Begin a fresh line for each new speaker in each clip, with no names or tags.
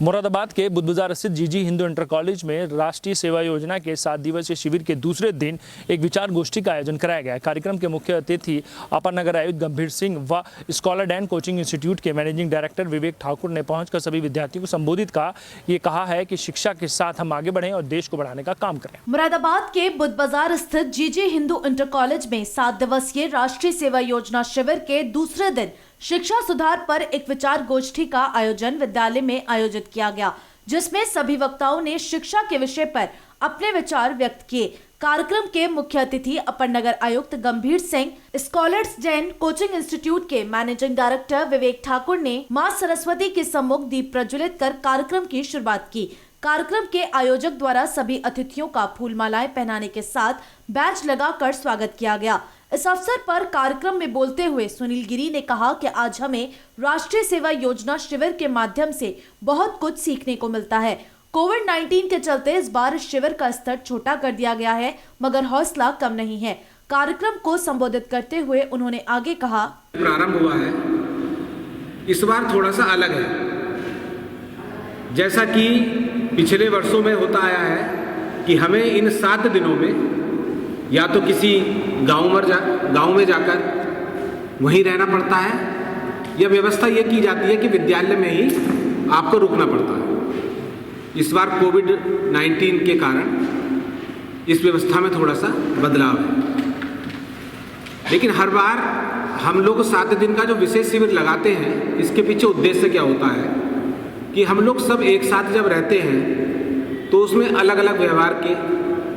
मुरादाबाद के बुद्ध बाजार स्थित जीजी हिंदू इंटर कॉलेज में राष्ट्रीय सेवा योजना के 7 दिवसीय शिविर के दूसरे दिन एक विचार गोष्ठी का आयोजन कराया गया। कार्यक्रम के मुख्य अतिथि अपर नगर आयुक्त गंभीर सिंह व स्कॉलर एंड कोचिंग इंस्टीट्यूट के मैनेजिंग डायरेक्टर विवेक ठाकुर ने पहुंचकर सभी विद्यार्थियों को संबोधित कहा है कि शिक्षा के साथ हम आगे बढ़ें और देश को बढ़ाने का काम करें।
मुरादाबाद के बुद्ध बाजार स्थित जीजी हिंदू इंटर कॉलेज में 7 दिवसीय राष्ट्रीय सेवा योजना शिविर के दूसरे दिन शिक्षा सुधार पर एक विचार गोष्ठी का आयोजन विद्यालय में आयोजित किया गया, जिसमें सभी वक्ताओं ने शिक्षा के विषय पर अपने विचार व्यक्त किए। कार्यक्रम के मुख्य अतिथि अपर नगर आयुक्त गंभीर Singh, scholars and coaching institute के मैनेजिंग डायरेक्टर विवेक ठाकुर ने मां सरस्वती के सम्मुख दीप प्रज्वलित कर कार्यक्रम की शुरुआत की। कार्यक्रम के आयोजक द्वारा सभी अतिथियों का फूल मालाएं पहनाने के साथ बैच लगाकर स्वागत किया गया। इस अवसर पर कार्यक्रम में बोलते हुए सुनील गिरी ने कहा कि आज हमें राष्ट्रीय सेवा योजना शिविर के माध्यम से बहुत कुछ सीखने को मिलता है। कोविड-19 के चलते इस बार शिविर का स्तर छोटा कर दिया गया है, मगर हौसला कम नहीं है। कार्यक्रम को संबोधित करते हुए उन्होंने आगे कहा,
प्रारंभ हुआ है, इस बार थोड़ा सा अलग है। जैसा कि पिछले वर्षों में होता आया है कि हमें इन 7 दिनों में या तो किसी गांव में जाकर वहीं रहना पड़ता है, या व्यवस्था ये की जाती है कि विद्यालय में ही आपको रुकना पड़ता है। इस बार कोविड-19 के कारण इस व्यवस्था में थोड़ा सा बदलाव है, लेकिन हर बार हम लोग 7 दिन का जो विशेष शिविर लगाते हैं, इसके पीछे उद्देश्य क्या होता है कि हम लोग सब एक साथ जब रहते हैं तो उसमें अलग अलग व्यवहार के,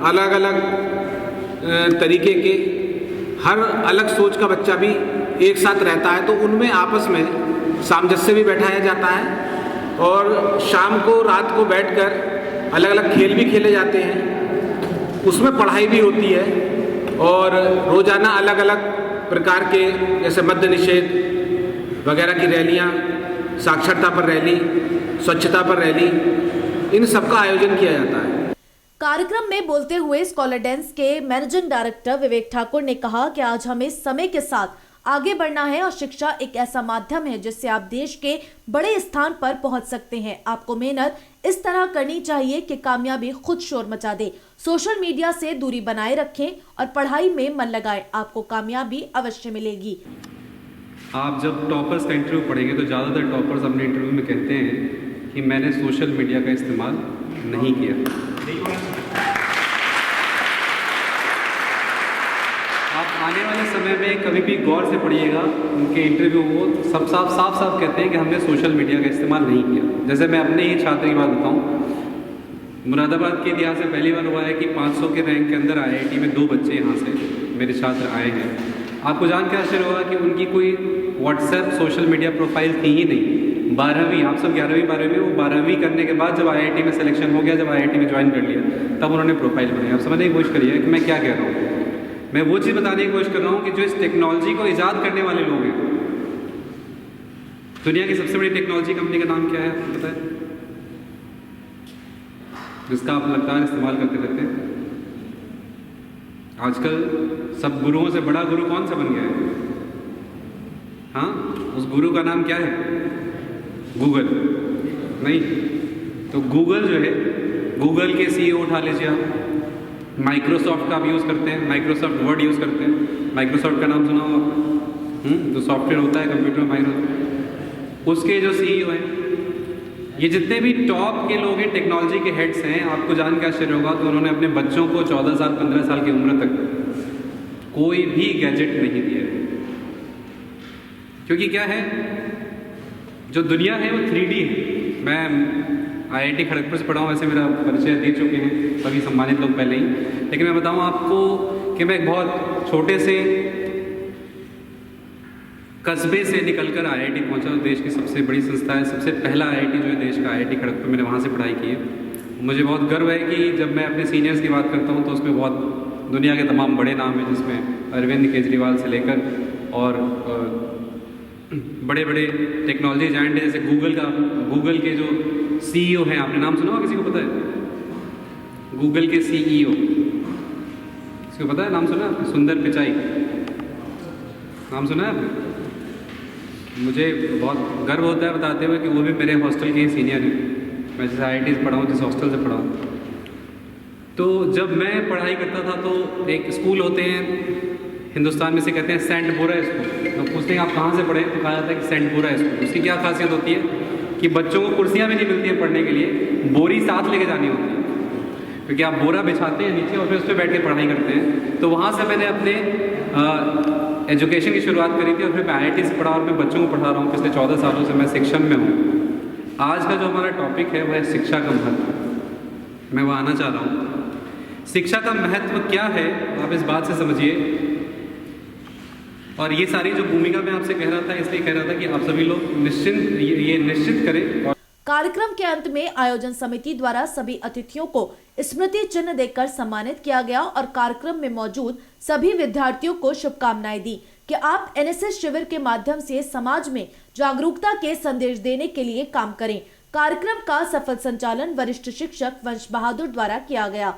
अलग अलग तरीके के, हर अलग सोच का बच्चा भी एक साथ रहता है, तो उनमें आपस में सामंजस्य भी बैठाया जाता है और शाम को रात को बैठकर अलग अलग खेल भी खेले जाते हैं। उसमें पढ़ाई भी होती है और रोजाना अलग अलग प्रकार के जैसे मद्य निषेध वगैरह की रैलियाँ, साक्षरता पर रैली, स्वच्छता पर रैली, इन सब का आयोजन किया जाता है।
कार्यक्रम में बोलते हुए स्कॉलर डांस के मैनेजिंग डायरेक्टर विवेक ठाकुर ने कहा कि आज हमें समय के साथ आगे बढ़ना है और शिक्षा एक ऐसा माध्यम है जिससे आप देश के बड़े स्थान पर पहुंच सकते हैं। आपको मेहनत इस तरह करनी चाहिए कि कामयाबी खुद शोर मचा दे। सोशल मीडिया से दूरी बनाए रखें और पढ़ाई में मन लगाएं, आपको कामयाबी अवश्य मिलेगी।
आप जब टॉपर्स का इंटरव्यू पढ़ेंगे तो ज़्यादातर टॉपर्स अपने इंटरव्यू में कहते हैं कि मैंने सोशल मीडिया का इस्तेमाल नहीं किया। आप आने वाले समय में कभी भी गौर से पढ़िएगा उनके इंटरव्यू को, सब साफ कहते हैं कि हमने सोशल मीडिया का इस्तेमाल नहीं किया। जैसे मैं अपने ही छात्र की बात बताऊं, मुरादाबाद के इतिहास में पहली बार हुआ है कि 500 के रैंक के अंदर IIT में 2 बच्चे यहाँ से मेरे छात्र आए हैं। आपको जान के आश्चर्य होगा कि उनकी कोई व्हाट्सएप सोशल मीडिया प्रोफाइल थी ही नहीं। 12वीं, आप सब 11वीं 12वीं, वो 12वीं करने के बाद जब IIT में सिलेक्शन हो गया, जब IIT में ज्वाइन कर लिया, तब उन्होंने प्रोफाइल बनाई। आप समझने की कोशिश करिए कि मैं क्या कह रहा हूँ। मैं वो चीज़ बताने की कोशिश कर रहा हूँ कि जो इस टेक्नोलॉजी को ईजाद करने वाले लोग हैं, दुनिया की सबसे बड़ी टेक्नोलॉजी कंपनी का नाम क्या है आपको पता है, जिसका आप लगातार इस्तेमाल करते रहते हैं? आजकल सब गुरुओं से बड़ा गुरु कौन सा बन गया है? हाँ, उस गुरु का नाम क्या है? गूगल। नहीं तो गूगल जो है, गूगल के CEO उठा लीजिए आप। माइक्रोसॉफ्ट का आप यूज़ करते हैं, माइक्रोसॉफ्ट वर्ड यूज़ करते हैं। माइक्रोसॉफ्ट का नाम सुना होगा, जो सॉफ्टवेयर होता है कंप्यूटर में, माइक्रोसॉफ्ट, उसके जो CEO हैं, ये जितने भी टॉप के लोग हैं, टेक्नोलॉजी के हेड्स हैं, आपको जान के आश्चर्य होगा कि उन्होंने अपने बच्चों को 14 साल 15 साल की उम्र तक कोई भी गैजेट नहीं दिया है। क्योंकि क्या है, जो दुनिया है वो 3D है। मैं IIT खड़गपुर से पढ़ा हूँ, वैसे मेरा परिचय दे चुके हैं सभी सम्मानित लोग पहले ही, लेकिन मैं बताऊँ आपको कि मैं एक बहुत छोटे से कस्बे से निकलकर IIT पहुँचा। देश की सबसे बड़ी संस्था है, सबसे पहला IIT जो है देश का, IIT खड़गपुर, मैंने वहाँ से पढ़ाई की है। मुझे बहुत गर्व है कि जब मैं अपने सीनियर्स की बात करता हूँ तो उसमें बहुत दुनिया के तमाम बड़े नाम हैं, जिसमें अरविंद केजरीवाल से लेकर और बड़े बड़े टेक्नोलॉजी जायंट जैसे गूगल के जो CEO हैं, आपने नाम सुना होगा, किसी को पता है? गूगल के CEO, किसी को पता है? नाम सुना है? सुंदर पिचाई, नाम सुना है आपने? मुझे बहुत गर्व होता है बताते हुए कि वो भी मेरे हॉस्टल के ही सीनियर हैं। मैं जिस IIT से पढ़ा हूँ, जिस हॉस्टल से पढ़ा हूँ, तो जब मैं पढ़ाई करता था तो एक स्कूल होते हैं हिंदुस्तान में से कहते हैं सेंट बोरा स्कूल। तो पूछते हैं आप कहाँ से पढ़े, तो कहा जाता है कि सेंट बोरा स्कूल। उसकी क्या खासियत होती है कि बच्चों को कुर्सियाँ भी नहीं मिलती हैं पढ़ने के लिए, बोरी साथ लेके जानी होती है, क्योंकि आप बोरा बिछाते हैं नीचे और फिर उस पर बैठ के पढ़ाई करते हैं। तो वहाँ से मैंने अपने एजुकेशन की शुरुआत करी थी और फिर मैं IIT से पढ़ा और मैं बच्चों को पढ़ा रहा हूँ। पिछले 14 सालों से मैं शिक्षण में हूँ। आज का जो हमारा टॉपिक है वह है शिक्षा का महत्व। मैं वह आना चाह रहा हूँ। शिक्षा का महत्व क्या है, आप इस बात से समझिए। और ये सारी जो भूमिका मैं आपसे कह रहा था, इसलिए कह रहा था कि आप सभी लोग ये निश्चित करें। और
कार्यक्रम के अंत में आयोजन समिति द्वारा सभी अतिथियों को स्मृति चिन्ह देकर सम्मानित किया गया और कार्यक्रम में मौजूद सभी विद्यार्थियों को शुभकामनाएं दी कि आप NSS शिविर के माध्यम से समाज में जागरूकता के संदेश देने के लिए काम करें। कार्यक्रम का सफल संचालन वरिष्ठ शिक्षक वंश बहादुर द्वारा किया गया।